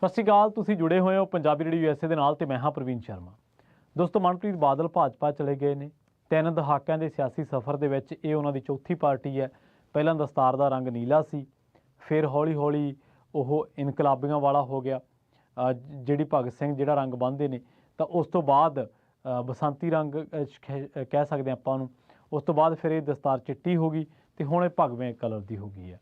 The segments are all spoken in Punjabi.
ਸਤਿ ਸ਼੍ਰੀ ਅਕਾਲ। ਤੁਸੀਂ ਜੁੜੇ ਹੋਏ ਹੋ ਪੰਜਾਬੀ ਰੇਡੀਓ USA ਦੇ ਨਾਲ ਤੇ ਮੈਂ ਹਾਂ ਪ੍ਰਵੀਨ ਸ਼ਰਮਾ। ਦੋਸਤੋ, ਮਨਪ੍ਰੀਤ ਬਾਦਲ ਭਾਜਪਾ ਚਲੇ ਗਏ ਨੇ। 3 ਦਹਾਕਿਆਂ ਦੇ ਸਿਆਸੀ ਸਫ਼ਰ ਦੇ ਵਿੱਚ ਇਹ ਉਹਨਾਂ ਦੀ ਚੌਥੀ ਪਾਰਟੀ ਹੈ। ਪਹਿਲਾਂ ਦਸਤਾਰ ਦਾ ਰੰਗ ਨੀਲਾ ਸੀ, ਫਿਰ ਹੌਲੀ ਹੌਲੀ ਉਹ ਇਨਕਲਾਬੀਆਂ ਵਾਲਾ ਹੋ ਗਿਆ, ਜਿਹੜੀ ਭਗਤ ਸਿੰਘ ਜਿਹੜਾ ਰੰਗ ਬੰਨ੍ਹਦੇ ਨੇ। ਤਾਂ ਉਸ ਤੋਂ ਬਾਅਦ ਬਸੰਤੀ ਰੰਗ ਕਹਿ ਸਕਦੇ ਆਪਾਂ ਉਹਨੂੰ। ਉਸ ਤੋਂ ਬਾਅਦ ਫਿਰ ਇਹ ਦਸਤਾਰ ਚਿੱਟੀ ਹੋ ਗਈ ਅਤੇ ਹੁਣ ਇਹ ਭਗਵੇਂ ਕਲਰ ਦੀ ਹੋ ਗਈ ਹੈ।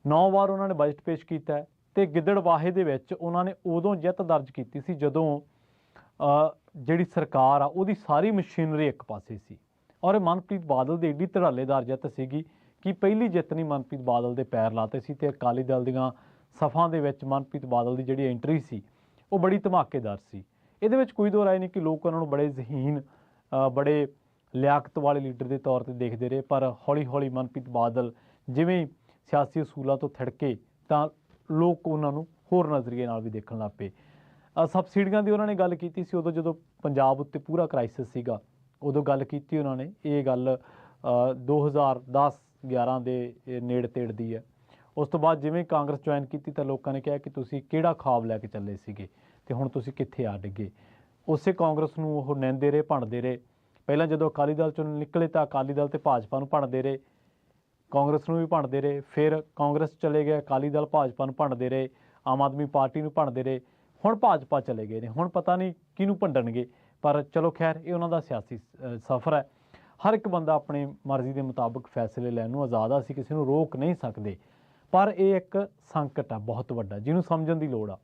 9 ਵਾਰ ਉਹਨਾਂ ਨੇ ਬਜਟ ਪੇਸ਼ ਕੀਤਾ ਹੈ ਅਤੇ ਗਿੱਦੜਬਾਹੇ ਦੇ ਵਿੱਚ ਉਹਨਾਂ ਨੇ ਉਦੋਂ ਜਿੱਤ ਦਰਜ ਕੀਤੀ ਸੀ ਜਦੋਂ ਜਿਹੜੀ ਸਰਕਾਰ ਆ ਉਹਦੀ ਸਾਰੀ ਮਸ਼ੀਨਰੀ ਇੱਕ ਪਾਸੇ ਸੀ। ਔਰ ਮਨਪ੍ਰੀਤ ਬਾਦਲ ਦੀ ਏਡੀ ਧੜਾਲੇਦਾਰ ਜਿੱਤ ਸੀਗੀ ਕਿ ਪਹਿਲੀ ਜਿੱਤ ਨਹੀਂ ਮਨਪ੍ਰੀਤ ਬਾਦਲ ਦੇ ਪੈਰ ਲਾਤੇ ਸੀ। ਅਤੇ ਅਕਾਲੀ ਦਲ ਦੀਆਂ ਸਫਾਂ ਦੇ ਵਿੱਚ ਮਨਪ੍ਰੀਤ ਬਾਦਲ ਦੀ ਜਿਹੜੀ ਐਂਟਰੀ ਸੀ ਉਹ ਬੜੀ ਧਮਾਕੇਦਾਰ ਸੀ। ਇਹਦੇ ਵਿੱਚ ਕੋਈ ਦੋ ਰਾਏ ਨਹੀਂ ਕਿ ਲੋਕ ਉਹਨਾਂ ਨੂੰ ਬੜੇ ਜ਼ਹੀਨ, ਬੜੇ ਲਿਆਕਤ ਵਾਲੇ ਲੀਡਰ ਦੇ ਤੌਰ 'ਤੇ ਦੇਖਦੇ ਰਹੇ। ਪਰ ਹੌਲੀ ਹੌਲੀ ਮਨਪ੍ਰੀਤ ਬਾਦਲ ਜਿਵੇਂ ਸਿਆਸੀ ਅਸੂਲਾਂ ਤੋਂ ਥੜਕੇ ਤਾਂ ਲੋਕ ਉਹਨਾਂ ਨੂੰ ਹੋਰ ਨਜ਼ਰੀਏ ਨਾਲ ਵੀ ਦੇਖਣ ਲੱਗ ਪਏ। ਸਬਸਿਡੀਆਂ ਦੀ ਉਹਨਾਂ ਨੇ ਗੱਲ ਕੀਤੀ ਸੀ ਉਦੋਂ ਜਦੋਂ ਪੰਜਾਬ ਉੱਤੇ ਪੂਰਾ ਕ੍ਰਾਈਸਿਸ ਸੀਗਾ, ਉਦੋਂ ਗੱਲ ਕੀਤੀ ਉਹਨਾਂ ਨੇ। ਇਹ ਗੱਲ 2010-11 ਦੇ ਨੇੜੇ ਤੇੜ ਦੀ ਹੈ। ਉਸ ਤੋਂ ਬਾਅਦ ਜਿਵੇਂ ਕਾਂਗਰਸ ਜੁਆਇਨ ਕੀਤੀ ਤਾਂ ਲੋਕਾਂ ਨੇ ਕਿਹਾ ਕਿ ਤੁਸੀਂ ਕਿਹੜਾ ਖਾਬ ਲੈ ਕੇ ਚੱਲੇ ਸੀਗੇ ਅਤੇ ਹੁਣ ਤੁਸੀਂ ਕਿੱਥੇ ਆ ਡਿੱਗੇ। ਉਸੇ ਕਾਂਗਰਸ ਨੂੰ ਉਹ ਨਿੰਦਦੇ ਰਹੇ, ਭੰਡਦੇ ਰਹੇ। ਪਹਿਲਾਂ ਜਦੋਂ ਅਕਾਲੀ ਦਲ 'ਚੋਂ ਨਿਕਲੇ ਤਾਂ ਅਕਾਲੀ ਦਲ ਅਤੇ ਭਾਜਪਾ ਨੂੰ ਭੰਡਦੇ ਰਹੇ, ਕਾਂਗਰਸ ਨੂੰ ਵੀ ਭੰਡਦੇ ਰਹੇ। ਫਿਰ ਕਾਂਗਰਸ ਚਲੇ ਗਏ, ਅਕਾਲੀ ਦਲ ਭਾਜਪਾ ਨੂੰ ਭੰਡਦੇ ਰਹੇ, ਆਮ ਆਦਮੀ ਪਾਰਟੀ ਨੂੰ ਭੰਡਦੇ ਰਹੇ। ਹੁਣ ਭਾਜਪਾ ਚਲੇ ਗਏ ਨੇ, ਹੁਣ ਪਤਾ ਨਹੀਂ ਕਿਹਨੂੰ ਭੰਡਣਗੇ। ਪਰ ਚਲੋ ਖੈਰ, ਇਹ ਉਹਨਾਂ ਦਾ ਸਿਆਸੀ ਸਫ਼ਰ ਹੈ। ਹਰ ਇੱਕ ਬੰਦਾ ਆਪਣੀ ਮਰਜ਼ੀ ਦੇ ਮੁਤਾਬਕ ਫੈਸਲੇ ਲੈਣ ਨੂੰ ਆਜ਼ਾਦ ਆ, ਅਸੀਂ ਕਿਸੇ ਨੂੰ ਰੋਕ ਨਹੀਂ ਸਕਦੇ। ਪਰ ਇਹ ਇੱਕ ਸੰਕਟ ਆ ਬਹੁਤ ਵੱਡਾ, ਜਿਹਨੂੰ ਸਮਝਣ ਦੀ ਲੋੜ ਆ।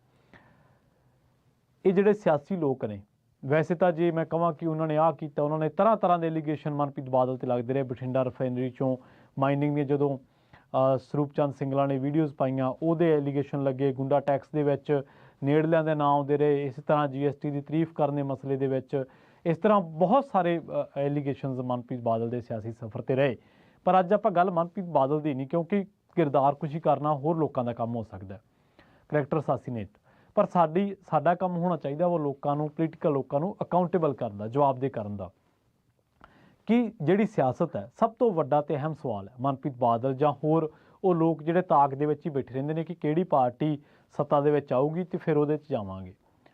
ਇਹ ਜਿਹੜੇ ਸਿਆਸੀ ਲੋਕ ਨੇ, ਵੈਸੇ ਤਾਂ ਜੇ ਮੈਂ ਕਹਾਂ ਕਿ ਉਹਨਾਂ ਨੇ ਆਹ ਕੀਤਾ, ਉਹਨਾਂ ਨੇ ਤਰ੍ਹਾਂ ਤਰ੍ਹਾਂ ਦੇ ਐਲੀਗੇਸ਼ਨ ਮਨਪ੍ਰੀਤ ਬਾਦਲ 'ਤੇ ਲੱਗਦੇ ਰਹੇ। ਬਠਿੰਡਾ ਰਿਫਾਈਨਰੀ 'ਚੋਂ ਮਾਈਨਿੰਗ ਦੀਆਂ ਜਦੋਂ ਸਰੂਪ ਚੰਦ ਸਿੰਗਲਾ ਨੇ ਵੀਡੀਓਜ਼ ਪਾਈਆਂ, ਉਹਦੇ ਐਲੀਗੇਸ਼ਨ ਲੱਗੇ। ਗੁੰਡਾ ਟੈਕਸ ਦੇ ਵਿੱਚ ਨੇੜਲਿਆਂ ਦੇ ਨਾਂ ਆਉਂਦੇ ਰਹੇ। ਇਸੇ ਤਰ੍ਹਾਂ GST ਦੀ ਤਾਰੀਫ ਕਰਨ ਦੇ ਮਸਲੇ ਦੇ ਵਿੱਚ ਇਸ ਤਰ੍ਹਾਂ ਬਹੁਤ ਸਾਰੇ ਐਲੀਗੇਸ਼ਨਜ਼ ਮਨਪ੍ਰੀਤ ਬਾਦਲ ਦੇ ਸਿਆਸੀ ਸਫ਼ਰ 'ਤੇ ਰਹੇ। ਪਰ ਅੱਜ ਆਪਾਂ ਗੱਲ ਮਨਪ੍ਰੀਤ ਬਾਦਲ ਦੀ ਨਹੀਂ, ਕਿਉਂਕਿ ਕਿਰਦਾਰਕੁਸ਼ੀ ਕਰਨਾ ਹੋਰ ਲੋਕਾਂ ਦਾ ਕੰਮ ਹੋ ਸਕਦਾ, ਕਰੈਕਟਰ ਅਸਾਸੀਨੇਟ। ਪਰ ਸਾਡਾ ਕੰਮ ਹੋਣਾ ਚਾਹੀਦਾ ਉਹ ਲੋਕਾਂ ਨੂੰ, ਪੋਲੀਟੀਕਲ ਲੋਕਾਂ ਨੂੰ ਅਕਾਊਂਟੇਬਲ ਕਰਨ ਦਾ, ਜਵਾਬਦੇਹ ਕਰਨ ਦਾ। ਕਿ ਜਿਹੜੀ ਸਿਆਸਤ ਹੈ, ਸਭ ਤੋਂ ਵੱਡਾ ਅਤੇ ਅਹਿਮ ਸਵਾਲ ਹੈ ਮਨਪ੍ਰੀਤ ਬਾਦਲ ਜਾਂ ਹੋਰ ਉਹ ਲੋਕ ਜਿਹੜੇ ਤਾਕ ਦੇ ਵਿੱਚ ਹੀ ਬੈਠੇ ਰਹਿੰਦੇ ਨੇ ਕਿ ਕਿਹੜੀ ਪਾਰਟੀ ਸੱਤਾ ਦੇ ਵਿੱਚ ਆਊਗੀ ਅਤੇ ਫਿਰ ਉਹਦੇ 'ਚ ਜਾਵਾਂਗੇ।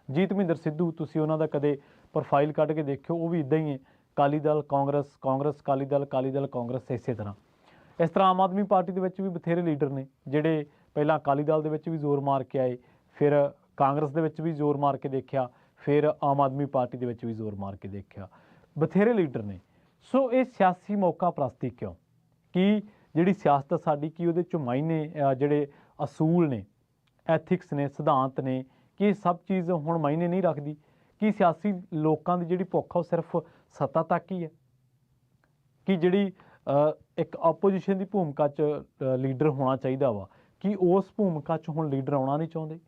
ਜੀਤ ਮਹਿੰਦਰ ਸਿੱਧੂ, ਤੁਸੀਂ ਉਹਨਾਂ ਦਾ ਕਦੇ ਪ੍ਰੋਫਾਈਲ ਕੱਢ ਕੇ ਦੇਖਿਓ, ਉਹ ਵੀ ਇੱਦਾਂ ਹੀ ਹੈ। ਅਕਾਲੀ ਦਲ ਕਾਂਗਰਸ, ਕਾਂਗਰਸ ਅਕਾਲੀ ਦਲ, ਅਕਾਲੀ ਦਲ ਕਾਂਗਰਸ, ਇਸੇ ਤਰ੍ਹਾਂ। ਇਸ ਤਰ੍ਹਾਂ ਆਮ ਆਦਮੀ ਪਾਰਟੀ ਦੇ ਵਿੱਚ ਵੀ ਬਥੇਰੇ ਲੀਡਰ ਨੇ ਜਿਹੜੇ ਪਹਿਲਾਂ ਅਕਾਲੀ ਦਲ ਦੇ ਵਿੱਚ ਵੀ ਜ਼ੋਰ ਮਾਰ ਕੇ ਆਏ, ਫਿਰ ਕਾਂਗਰਸ ਦੇ ਵਿੱਚ ਵੀ ਜ਼ੋਰ ਮਾਰ ਕੇ ਦੇਖਿਆ, ਫਿਰ ਆਮ ਆਦਮੀ ਪਾਰਟੀ ਦੇ ਵਿੱਚ ਵੀ ਜ਼ੋਰ ਮਾਰ ਕੇ ਦੇਖਿਆ। ਬਥੇਰੇ ਲੀਡਰ ਨੇ। ਸੋ ਇਹ ਸਿਆਸੀ ਮੌਕਾ ਪ੍ਰਸਤੀ ਕਿਉਂ? ਕਿ ਜਿਹੜੀ ਸਿਆਸਤ ਸਾਡੀ, ਕੀ ਉਹਦੇ 'ਚੋਂ ਮਾਇਨੇ, ਜਿਹੜੇ ਅਸੂਲ ਨੇ, ਐਥਿਕਸ ਨੇ, ਸਿਧਾਂਤ ਨੇ, ਕਿ ਇਹ ਸਭ ਚੀਜ਼ ਹੁਣ ਮਾਇਨੇ ਨਹੀਂ ਰੱਖਦੀ? ਕਿ ਸਿਆਸੀ ਲੋਕਾਂ ਦੀ ਜਿਹੜੀ ਭੁੱਖ ਉਹ ਸਿਰਫ ਸੱਤਾ ਤੱਕ ਹੀ ਹੈ? ਕਿ ਜਿਹੜੀ ਇੱਕ ਆਪੋਜੀਸ਼ਨ ਦੀ ਭੂਮਿਕਾ 'ਚ ਲੀਡਰ ਹੋਣਾ ਚਾਹੀਦਾ ਵਾ, ਕਿ ਉਸ ਭੂਮਿਕਾ 'ਚ ਹੁਣ ਲੀਡਰ ਆਉਣਾ ਨਹੀਂ ਚਾਹੁੰਦੇ?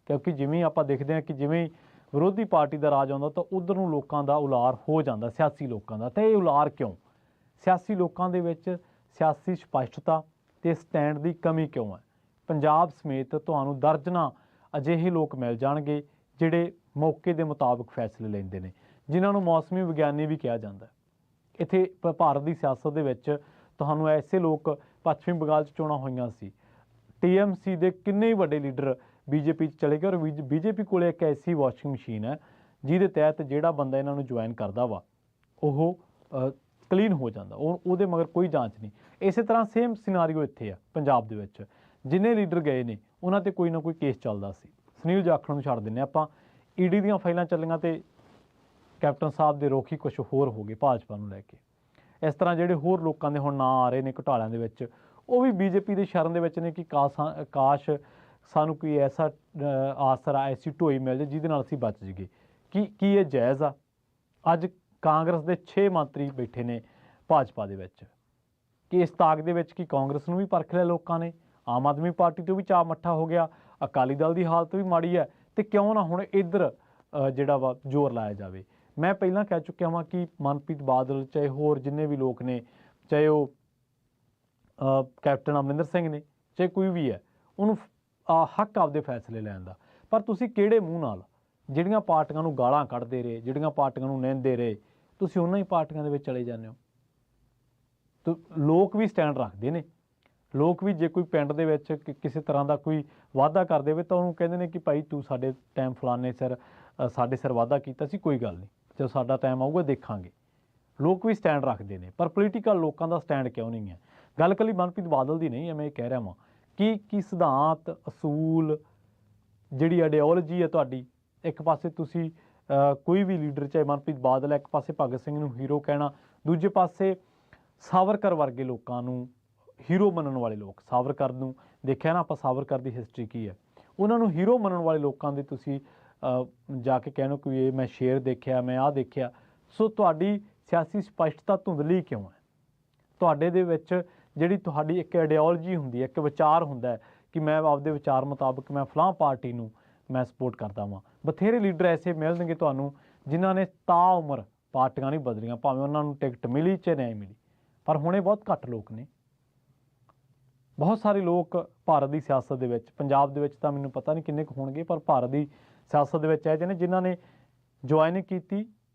ਕਿਉਂਕਿ ਜਿਵੇਂ ਆਪਾਂ ਦੇਖਦੇ ਹਾਂ ਕਿ ਜਿਵੇਂ ਵਿਰੋਧੀ ਪਾਰਟੀ ਦਾ ਰਾਜ ਆਉਂਦਾ ਤਾਂ ਉੱਧਰ ਨੂੰ ਲੋਕਾਂ ਦਾ ਉਲਾਰ ਹੋ ਜਾਂਦਾ, ਸਿਆਸੀ ਲੋਕਾਂ ਦਾ। ਅਤੇ ਇਹ ਉਲਾਰ ਕਿਉਂ? ਸਿਆਸੀ ਲੋਕਾਂ ਦੇ ਵਿੱਚ ਸਿਆਸੀ ਸਪਸ਼ਟਤਾ ਅਤੇ ਸਟੈਂਡ ਦੀ ਕਮੀ ਕਿਉਂ ਹੈ? ਪੰਜਾਬ ਸਮੇਤ ਤੁਹਾਨੂੰ ਦਰਜਨਾਂ ਅਜਿਹੇ ਲੋਕ ਮਿਲ ਜਾਣਗੇ ਜਿਹੜੇ ਮੌਕੇ ਦੇ ਮੁਤਾਬਕ ਫੈਸਲੇ ਲੈਂਦੇ ਨੇ, ਜਿਨ੍ਹਾਂ ਨੂੰ ਮੌਸਮੀ ਵਿਗਿਆਨੀ ਵੀ ਕਿਹਾ ਜਾਂਦਾ। ਇੱਥੇ ਭਾਰਤ ਦੀ ਸਿਆਸਤ ਦੇ ਵਿੱਚ ਤੁਹਾਨੂੰ ਐਸੇ ਲੋਕ, ਪੱਛਮੀ ਬੰਗਾਲ 'ਚ ਚੋਣਾਂ ਹੋਈਆਂ ਸੀ, TMC ਦੇ ਕਿੰਨੇ ਹੀ ਵੱਡੇ ਲੀਡਰ BJP 'ਚ ਚਲੇ ਗਏ। ਔਰ BJP ਕੋਲ ਇੱਕ ਐਸੀ ਵਾਸ਼ਿੰਗ ਮਸ਼ੀਨ ਹੈ ਜਿਹਦੇ ਤਹਿਤ ਜਿਹੜਾ ਬੰਦਾ ਇਹਨਾਂ ਨੂੰ ਜੁਆਇਨ ਕਰਦਾ ਵਾ ਉਹ ਕਲੀਨ ਹੋ ਜਾਂਦਾ, ਉਹਦੇ ਮਗਰ ਕੋਈ ਜਾਂਚ ਨਹੀਂ। ਇਸੇ ਤਰ੍ਹਾਂ ਸੇਮ ਸਿਨਾਰੀਓ ਇੱਥੇ ਆ ਪੰਜਾਬ ਦੇ ਵਿੱਚ। ਜਿੰਨੇ ਲੀਡਰ ਗਏ ਨੇ ਉਹਨਾਂ 'ਤੇ ਕੋਈ ਨਾ ਕੋਈ ਕੇਸ ਚੱਲਦਾ ਸੀ। ਸੁਨੀਲ ਜਾਖੜ ਨੂੰ ਛੱਡ ਦਿੰਦੇ ਆਪਾਂ, ED ਦੀਆਂ ਫਾਈਲਾਂ ਚੱਲੀਆਂ ਅਤੇ ਕੈਪਟਨ ਸਾਹਿਬ ਦੇ ਰੋਖੀ ਕੁਛ ਹੋਰ ਹੋ ਗਏ ਭਾਜਪਾ ਨੂੰ ਲੈ ਕੇ। ਇਸ ਤਰ੍ਹਾਂ ਜਿਹੜੇ ਹੋਰ ਲੋਕਾਂ ਦੇ ਹੁਣ ਨਾਂ ਆ ਰਹੇ ਨੇ ਘੁਟਾਲਿਆਂ ਦੇ ਵਿੱਚ, ਉਹ ਵੀ BJP ਦੇ ਸ਼ਰਨ ਦੇ ਵਿੱਚ ਨੇ ਕਿ ਕਾਸ਼ ਸਾਨੂੰ ਕੋਈ ਐਸਾ ਆਸਰਾ, ਐਸੀ ਢੋਈ ਮਿਲ ਜਾਏ ਜਿਹਦੇ ਨਾਲ ਅਸੀਂ ਬਚ ਜਾਈਏ। ਕੀ ਇਹ ਜਾਇਜ਼ ਆ? ਅੱਜ ਕਾਂਗਰਸ ਦੇ 6 ਮੰਤਰੀ ਬੈਠੇ ਨੇ ਭਾਜਪਾ ਦੇ ਵਿੱਚ। ਕਿ ਇਸ ਤਾਕ ਦੇ ਵਿੱਚ ਕਿ ਕਾਂਗਰਸ ਨੂੰ ਵੀ ਪਰਖ ਲਿਆ ਲੋਕਾਂ ਨੇ, ਆਮ ਆਦਮੀ ਪਾਰਟੀ ਤੋਂ ਵੀ ਚਾਅ ਮੱਠਾ ਹੋ ਗਿਆ, ਅਕਾਲੀ ਦਲ ਦੀ ਹਾਲਤ ਵੀ ਮਾੜੀ ਹੈ, ਅਤੇ ਕਿਉਂ ਨਾ ਹੁਣ ਇੱਧਰ ਜਿਹੜਾ ਵਾ ਜ਼ੋਰ ਲਾਇਆ ਜਾਵੇ। ਮੈਂ ਪਹਿਲਾਂ ਕਹਿ ਚੁੱਕਿਆ ਹਾਂ ਕਿ ਮਨਪ੍ਰੀਤ ਬਾਦਲ, ਚਾਹੇ ਹੋਰ ਜਿੰਨੇ ਵੀ ਲੋਕ ਨੇ, ਚਾਹੇ ਉਹ ਕੈਪਟਨ ਅਮਰਿੰਦਰ ਸਿੰਘ ਨੇ, ਚਾਹੇ ਕੋਈ ਵੀ ਹੈ, ਉਹਨੂੰ ਹੱਕ ਆਪਦੇ ਫੈਸਲੇ ਲੈਣ ਦਾ। ਪਰ ਤੁਸੀਂ ਕਿਹੜੇ ਮੂੰਹ ਨਾਲ ਜਿਹੜੀਆਂ ਪਾਰਟੀਆਂ ਨੂੰ ਗਾਲਾਂ ਕੱਢਦੇ ਰਹੇ, ਜਿਹੜੀਆਂ ਪਾਰਟੀਆਂ ਨੂੰ ਨਿੰਦਦੇ ਰਹੇ, ਤੁਸੀਂ ਉਹਨਾਂ ਹੀ ਪਾਰਟੀਆਂ ਦੇ ਵਿੱਚ ਚਲੇ ਜਾਂਦੇ ਹੋ? ਲੋਕ ਵੀ ਸਟੈਂਡ ਰੱਖਦੇ ਨੇ। ਲੋਕ ਵੀ ਜੇ ਕੋਈ ਪਿੰਡ ਦੇ ਵਿੱਚ ਕਿਸੇ ਤਰ੍ਹਾਂ ਦਾ ਕੋਈ ਵਾਅਦਾ ਕਰ ਦੇਵੇ ਤਾਂ ਉਹਨੂੰ ਕਹਿੰਦੇ ਨੇ ਕਿ ਭਾਈ ਤੂੰ ਸਾਡੇ ਟਾਈਮ ਫਲਾਣੇ ਸਿਰ ਸਾਡੇ ਸਿਰ ਵਾਅਦਾ ਕੀਤਾ ਸੀ, ਕੋਈ ਗੱਲ ਨਹੀਂ, ਜਦੋਂ ਸਾਡਾ ਟਾਈਮ ਆਊਗਾ ਦੇਖਾਂਗੇ। ਲੋਕ ਵੀ ਸਟੈਂਡ ਰੱਖਦੇ ਨੇ, ਪਰ ਪੋਲੀਟੀਕਲ ਲੋਕਾਂ ਦਾ ਸਟੈਂਡ ਕਿਉਂ ਨਹੀਂ ਹੈ? ਗੱਲ ਇਕੱਲੀ ਮਨਪ੍ਰੀਤ ਬਾਦਲ ਦੀ ਨਹੀਂ ਹੈ, ਮੈਂ ਇਹ ਕਹਿ ਰਿਹਾ ਵਾਂ ਕਿ ਸਿਧਾਂਤ, ਅਸੂਲ, ਜਿਹੜੀ ਆਈਡੀਓਲੋਜੀ ਹੈ ਤੁਹਾਡੀ, ਇੱਕ ਪਾਸੇ ਤੁਸੀਂ ਕੋਈ ਵੀ ਲੀਡਰ ਚਾਹੇ ਮਨਪ੍ਰੀਤ ਬਾਦਲ ਹੈ, ਇੱਕ ਪਾਸੇ ਭਗਤ ਸਿੰਘ ਨੂੰ ਹੀਰੋ ਕਹਿਣਾ, ਦੂਜੇ ਪਾਸੇ ਸਾਵਰਕਰ ਵਰਗੇ ਲੋਕਾਂ ਨੂੰ ਹੀਰੋ ਮੰਨਣ ਵਾਲੇ ਲੋਕ, ਸਾਵਰਕਰ ਨੂੰ ਦੇਖਿਆ ਨਾ ਆਪਾਂ, ਸਾਵਰਕਰ ਦੀ ਹਿਸਟਰੀ ਕੀ ਹੈ, ਉਹਨਾਂ ਨੂੰ ਹੀਰੋ ਮੰਨਣ ਵਾਲੇ ਲੋਕਾਂ ਦੇ ਤੁਸੀਂ ਜਾ ਕੇ ਕਹਿਣੋ ਕਿ ਇਹ ਮੈਂ ਸ਼ੇਰ ਦੇਖਿਆ, ਮੈਂ ਆਹ ਦੇਖਿਆ। ਸੋ ਤੁਹਾਡੀ ਸਿਆਸੀ ਸਪਸ਼ਟਤਾ ਧੁੰਦਲੀ ਕਿਉਂ ਹੈ? ਤੁਹਾਡੇ ਦੇ ਵਿੱਚ ਜਿਹੜੀ ਤੁਹਾਡੀ ਇੱਕ ਆਈਡੀਓਲੋਜੀ ਹੁੰਦੀ ਹੈ, ਇੱਕ ਵਿਚਾਰ ਹੁੰਦਾ ਹੈ ਕਿ ਮੈਂ ਆਪਦੇ ਵਿਚਾਰ ਮੁਤਾਬਕ ਮੈਂ ਫਲਾਂ ਪਾਰਟੀ ਨੂੰ ਮੈਂ ਸਪੋਰਟ ਕਰਦਾ ਵਾਂ। ਬਥੇਰੇ ਲੀਡਰ ਐਸੇ ਮਿਲਣਗੇ ਤੁਹਾਨੂੰ ਜਿਨ੍ਹਾਂ ਨੇ ਤਾਉਮਰ ਪਾਰਟੀਆਂ ਨਹੀਂ ਬਦਲੀਆਂ, ਭਾਵੇਂ ਉਹਨਾਂ ਨੂੰ ਟਿਕਟ ਮਿਲੀ ਚਾਹੇ ਨਹੀਂ ਮਿਲੀ, ਪਰ ਹੁਣੇ ਬਹੁਤ ਘੱਟ ਲੋਕ ਨੇ। ਬਹੁਤ ਸਾਰੇ ਲੋਕ ਭਾਰਤ ਦੀ ਸਿਆਸਤ ਦੇ ਵਿੱਚ, ਪੰਜਾਬ ਦੇ ਵਿੱਚ ਤਾਂ ਮੈਨੂੰ ਪਤਾ ਨਹੀਂ ਕਿੰਨੇ ਕੁ ਹੋਣਗੇ, ਪਰ ਭਾਰਤ ਦੀ ਸਿਆਸਤ ਦੇ ਵਿੱਚ ਇਹ ਜਿਹੇ ਨੇ ਜਿਨ੍ਹਾਂ ਨੇ ਜੁਆਇਨ ਕੀਤੀ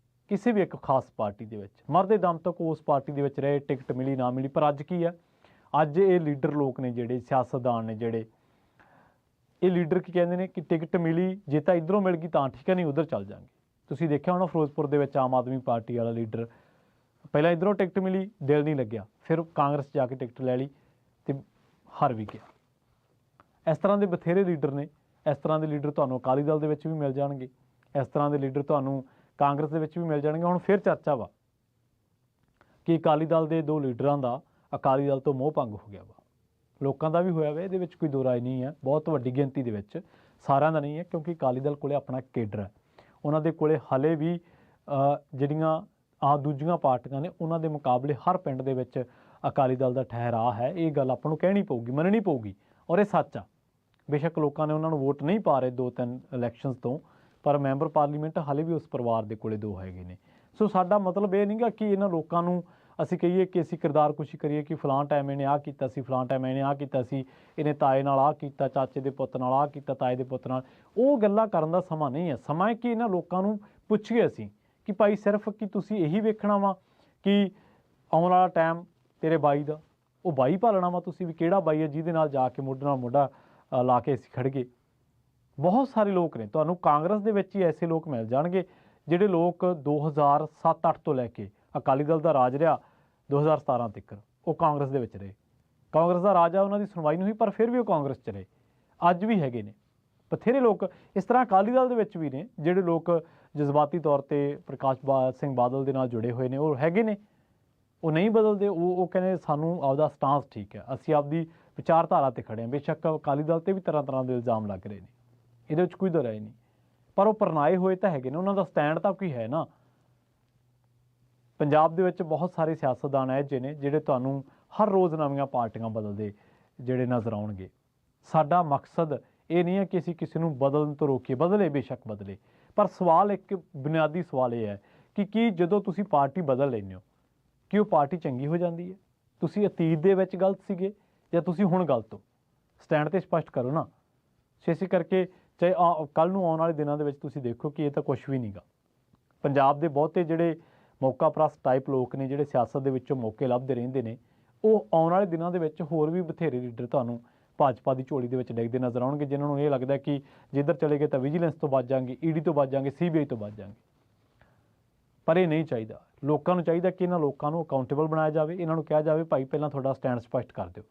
ਕਿਸੇ ਵੀ ਇੱਕ ਖਾਸ ਪਾਰਟੀ ਦੇ ਵਿੱਚ, ਮਰਦੇ ਦਮ ਤੱਕ ਉਸ ਪਾਰਟੀ ਦੇ ਵਿੱਚ ਰਹੇ, ਟਿਕਟ ਮਿਲੀ ਨਾ ਮਿਲੀ। ਪਰ ਅੱਜ ਕੀ ਹੈ, ਅੱਜ ਇਹ ਲੀਡਰ ਲੋਕ ਨੇ ਜਿਹੜੇ ਸਿਆਸਤਦਾਨ ਨੇ, ਜਿਹੜੇ ਇਹ ਲੀਡਰ ਕੀ ਕਹਿੰਦੇ ਨੇ ਕਿ ਟਿਕਟ ਮਿਲੀ, ਜੇ ਤਾਂ ਇੱਧਰੋਂ ਮਿਲ ਗਈ ਤਾਂ ਠੀਕ ਹੈ, ਨਹੀਂ ਉੱਧਰ ਚੱਲ ਜਾਂਗੇ। ਤੁਸੀਂ ਦੇਖਿਆ ਹੋਣਾ ਫਿਰੋਜ਼ਪੁਰ ਦੇ ਵਿੱਚ ਆਮ ਆਦਮੀ ਪਾਰਟੀ ਵਾਲਾ ਲੀਡਰ, ਪਹਿਲਾਂ ਇੱਧਰੋਂ ਟਿਕਟ ਮਿਲੀ, ਦਿਲ ਨਹੀਂ ਲੱਗਿਆ, ਫਿਰ ਕਾਂਗਰਸ ਜਾ ਕੇ ਟਿਕਟ ਲੈ ਲਈ ਤੇ ਹਾਰ ਵੀ ਗਿਆ। ਇਸ ਤਰ੍ਹਾਂ ਦੇ ਬਥੇਰੇ ਲੀਡਰ ਨੇ। ਇਸ ਤਰ੍ਹਾਂ ਦੇ ਲੀਡਰ ਤੁਹਾਨੂੰ ਅਕਾਲੀ ਦਲ ਦੇ ਵਿੱਚ ਵੀ ਮਿਲ ਜਾਣਗੇ, ਇਸ ਤਰ੍ਹਾਂ ਦੇ ਲੀਡਰ ਤੁਹਾਨੂੰ ਕਾਂਗਰਸ ਦੇ ਵਿੱਚ ਵੀ ਮਿਲ ਜਾਣਗੇ। ਹੁਣ ਫਿਰ ਚਰਚਾ ਵਾ ਕਿ ਅਕਾਲੀ ਦਲ ਦੇ 2 ਲੀਡਰਾਂ ਦਾ ਅਕਾਲੀ ਦਲ ਤੋਂ ਮੋਹ ਭੰਗ ਹੋ ਗਿਆ ਵਾ, ਲੋਕਾਂ ਦਾ ਵੀ ਹੋਇਆ ਵਾ, ਇਹਦੇ ਵਿੱਚ ਕੋਈ ਦੋ ਰਾਏ ਨਹੀਂ ਹੈ। ਬਹੁਤ ਵੱਡੀ ਗਿਣਤੀ ਦੇ ਵਿੱਚ, ਸਾਰਿਆਂ ਦਾ ਨਹੀਂ ਹੈ, ਕਿਉਂਕਿ ਅਕਾਲੀ ਦਲ ਕੋਲੇ ਆਪਣਾ ਕੇਡਰ ਹੈ, ਉਹਨਾਂ ਦੇ ਕੋਲੇ ਹਾਲੇ ਵੀ ਜਿਹੜੀਆਂ ਦੂਜੀਆਂ ਪਾਰਟੀਆਂ ਨੇ ਉਹਨਾਂ ਦੇ ਮੁਕਾਬਲੇ ਹਰ ਪਿੰਡ ਦੇ ਵਿੱਚ ਅਕਾਲੀ ਦਲ ਦਾ ਠਹਿਰਾਅ ਹੈ। ਇਹ ਗੱਲ ਆਪਾਂ ਨੂੰ ਕਹਿਣੀ ਪਊਗੀ, ਮੰਨਣੀ ਪਊਗੀ, ਔਰ ਇਹ ਸੱਚ ਆ। ਬੇਸ਼ੱਕ ਲੋਕਾਂ ਨੇ ਉਹਨਾਂ ਨੂੰ ਵੋਟ ਨਹੀਂ ਪਾ ਰਹੇ 2-3 ਇਲੈਕਸ਼ਨਸ ਤੋਂ, ਪਰ ਮੈਂਬਰ ਪਾਰਲੀਮੈਂਟ ਹਾਲੇ ਵੀ ਉਸ ਪਰਿਵਾਰ ਦੇ ਕੋਲੇ 2 ਹੈਗੇ ਨੇ। ਸੋ ਸਾਡਾ ਮਤਲਬ ਇਹ ਨਹੀਂਗਾ ਕਿ ਇਹਨਾਂ ਲੋਕਾਂ ਨੂੰ ਅਸੀਂ ਕਹੀਏ ਕਿ ਅਸੀਂ ਕਿਰਦਾਰਕੁਸ਼ੀ ਕਰੀਏ ਕਿ ਫਲਾਂ ਟਾਈਮ ਇਹਨੇ ਆਹ ਕੀਤਾ ਸੀ, ਫਲਾਂ ਟਾਈਮ ਇਹਨੇ ਆਹ ਕੀਤਾ ਸੀ, ਇਹਨੇ ਤਾਏ ਨਾਲ ਆਹ ਕੀਤਾ, ਚਾਚੇ ਦੇ ਪੁੱਤ ਨਾਲ ਆਹ ਕੀਤਾ, ਤਾਏ ਦੇ ਪੁੱਤ ਨਾਲ। ਉਹ ਗੱਲਾਂ ਕਰਨ ਦਾ ਸਮਾਂ ਨਹੀਂ ਹੈ। ਸਮਾਂ ਹੈ ਕਿ ਇਹਨਾਂ ਲੋਕਾਂ ਨੂੰ ਪੁੱਛੀਏ ਅਸੀਂ ਕਿ ਭਾਈ ਸਿਰਫ ਕਿ ਤੁਸੀਂ ਇਹੀ ਵੇਖਣਾ ਵਾ ਕਿ ਆਉਣ ਵਾਲਾ ਟਾਈਮ ਤੇਰੇ ਬਾਈ ਦਾ, ਉਹ ਬਾਈ ਭਾਲਣਾ ਵਾ ਤੁਸੀਂ ਵੀ ਕਿਹੜਾ ਬਾਈ ਹੈ ਜਿਹਦੇ ਨਾਲ ਜਾ ਕੇ ਮੋਢੇ ਨਾਲ ਮੋਢਾ ਲਾ ਕੇ ਅਸੀਂ ਖੜ ਗਏ। ਬਹੁਤ ਸਾਰੇ ਲੋਕ ਨੇ, ਤੁਹਾਨੂੰ ਕਾਂਗਰਸ ਦੇ ਵਿੱਚ ਹੀ ਐਸੇ ਲੋਕ ਮਿਲ ਜਾਣਗੇ ਜਿਹੜੇ ਲੋਕ 2007-08 ਤੋਂ ਲੈ ਕੇ ਅਕਾਲੀ ਦਲ ਦਾ ਰਾਜ ਰਿਹਾ 2017 ਤੱਕ, ਉਹ ਕਾਂਗਰਸ ਦੇ ਵਿੱਚ ਰਹੇ। ਕਾਂਗਰਸ ਦਾ ਰਾਜ ਆ, ਉਹਨਾਂ ਦੀ ਸੁਣਵਾਈ ਨਹੀਂ ਹੋਈ, ਪਰ ਫਿਰ ਵੀ ਉਹ ਕਾਂਗਰਸ 'ਚ ਰਹੇ। ਅੱਜ ਵੀ ਹੈਗੇ ਨੇ ਬਥੇਰੇ ਲੋਕ। ਇਸ ਤਰ੍ਹਾਂ ਅਕਾਲੀ ਦਲ ਦੇ ਵਿੱਚ ਵੀ ਨੇ ਜਿਹੜੇ ਲੋਕ ਜਜ਼ਬਾਤੀ ਤੌਰ 'ਤੇ ਪ੍ਰਕਾਸ਼ ਸਿੰਘ ਬਾਦਲ ਦੇ ਨਾਲ ਜੁੜੇ ਹੋਏ ਨੇ, ਉਹ ਹੈਗੇ ਨੇ, ਉਹ ਨਹੀਂ ਬਦਲਦੇ। ਉਹ ਕਹਿੰਦੇ ਸਾਨੂੰ ਆਪਦਾ ਸਟਾਂਸ ਠੀਕ ਹੈ, ਅਸੀਂ ਆਪਦੀ ਵਿਚਾਰਧਾਰਾ 'ਤੇ ਖੜ੍ਹੇ ਹਾਂ। ਬੇਸ਼ੱਕ ਅਕਾਲੀ ਦਲ 'ਤੇ ਵੀ ਤਰ੍ਹਾਂ ਦੇ ਇਲਜ਼ਾਮ ਲੱਗ ਰਹੇ ਨੇ, ਇਹਦੇ ਵਿੱਚ ਕੋਈ ਦੋਰਾਏ ਨਹੀਂ, ਪਰ ਉਹ ਪਰਨਾਏ ਹੋਏ ਤਾਂ ਹੈਗੇ ਨੇ, ਉਹਨਾਂ ਦਾ ਸਟੈਂਡ ਤਾਂ ਕੋਈ ਹੈ ਨਾ। ਪੰਜਾਬ ਦੇ ਵਿੱਚ ਬਹੁਤ ਸਾਰੇ ਸਿਆਸਤਦਾਨ ਇਹੋ ਜਿਹੇ ਨੇ ਜਿਹੜੇ ਤੁਹਾਨੂੰ ਹਰ ਰੋਜ਼ ਨਵੀਆਂ ਪਾਰਟੀਆਂ ਬਦਲਦੇ ਜਿਹੜੇ ਨਜ਼ਰ ਆਉਣਗੇ। ਸਾਡਾ ਮਕਸਦ ਇਹ ਨਹੀਂ ਹੈ ਕਿ ਅਸੀਂ ਕਿਸੇ ਨੂੰ ਬਦਲਣ ਤੋਂ ਰੋਕੀਏ, ਬਦਲੇ ਬੇਸ਼ੱਕ ਬਦਲੇ, ਪਰ ਸਵਾਲ ਇੱਕ ਬੁਨਿਆਦੀ ਸਵਾਲ ਇਹ ਹੈ ਕਿ ਕੀ ਜਦੋਂ ਤੁਸੀਂ ਪਾਰਟੀ ਬਦਲ ਲੈਂਦੇ ਹੋ ਕਿ ਉਹ ਪਾਰਟੀ ਚੰਗੀ ਹੋ ਜਾਂਦੀ ਹੈ? ਤੁਸੀਂ ਅਤੀਤ ਦੇ ਵਿੱਚ ਗਲਤ ਸੀਗੇ ਜਾਂ ਤੁਸੀਂ ਹੁਣ ਗਲਤ ਹੋ? ਸਟੈਂਡ 'ਤੇ ਸਪਸ਼ਟ ਕਰੋ ਨਾ। ਇਸੇ ਕਰਕੇ ਚਾਹੇ ਕੱਲ੍ਹ ਨੂੰ ਆਉਣ ਵਾਲੇ ਦਿਨਾਂ ਦੇ ਵਿੱਚ ਤੁਸੀਂ ਦੇਖੋ ਕਿ ਇਹ ਤਾਂ ਕੁਛ ਵੀ ਨਹੀਂਗਾ। ਪੰਜਾਬ ਦੇ ਬਹੁਤੇ ਜਿਹੜੇ ਮੌਕਾ ਪ੍ਰਸਤ ਟਾਈਪ ਲੋਕ ਨੇ, ਜਿਹੜੇ ਸਿਆਸਤ ਦੇ ਵਿੱਚੋਂ ਮੌਕੇ ਲੱਭਦੇ ਰਹਿੰਦੇ ਨੇ, ਉਹ ਆਉਣ ਵਾਲੇ ਦਿਨਾਂ ਦੇ ਵਿੱਚ ਹੋਰ ਵੀ ਬਥੇਰੇ ਲੀਡਰ ਤੁਹਾਨੂੰ ਭਾਜਪਾ ਦੀ ਝੋਲੀ ਦੇ ਵਿੱਚ ਡਿੱਗਦੇ ਨਜ਼ਰ ਆਉਣਗੇ, ਜਿਨ੍ਹਾਂ ਨੂੰ ਇਹ ਲੱਗਦਾ ਕਿ ਜਿੱਧਰ ਚਲੇ ਗਏ ਤਾਂ ਵਿਜੀਲੈਂਸ ਤੋਂ ਬਚ ਜਾਵਾਂਗੇ, ਈਡੀ ਤੋਂ ਬਚ ਜਾਵਾਂਗੇ, CBI ਤੋਂ ਬਚ ਜਾਵਾਂਗੇ। ਪਰ ਇਹ ਨਹੀਂ ਚਾਹੀਦਾ। ਲੋਕਾਂ ਨੂੰ ਚਾਹੀਦਾ ਕਿ ਇਹਨਾਂ ਲੋਕਾਂ ਨੂੰ ਅਕਾਊਂਟੇਬਲ ਬਣਾਇਆ ਜਾਵੇ, ਇਹਨਾਂ ਨੂੰ ਕਿਹਾ ਜਾਵੇ ਭਾਈ ਪਹਿਲਾਂ ਤੁਹਾਡਾ ਸਟੈਂਡ ਸਪਸ਼ਟ ਕਰ ਦਿਓ,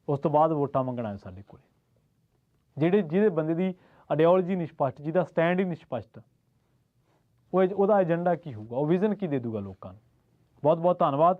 ਉਸ ਤੋਂ ਬਾਅਦ ਵੋਟਾਂ ਮੰਗਣਾ ਹੈ ਸਾਡੇ ਕੋਲ। ਜਿਹਦੇ ਬੰਦੇ ਦੀ ਆਈਡੀਓਲੋਜੀ ਨਹੀਂ ਸਪਸ਼ਟ, ਜਿਹਦਾ ਸਟੈਂਡ ਹੀ ਨਹੀਂ ਸਪਸ਼ਟ, ਉਹਦਾ ਏਜੰਡਾ ਕੀ ਹੋਊਗਾ, ਉਹ ਵਿਜ਼ਨ ਕੀ ਦੇ ਦੂਗਾ ਲੋਕਾਂ ਨੂੰ। ਬਹੁਤ ਬਹੁਤ ਧੰਨਵਾਦ।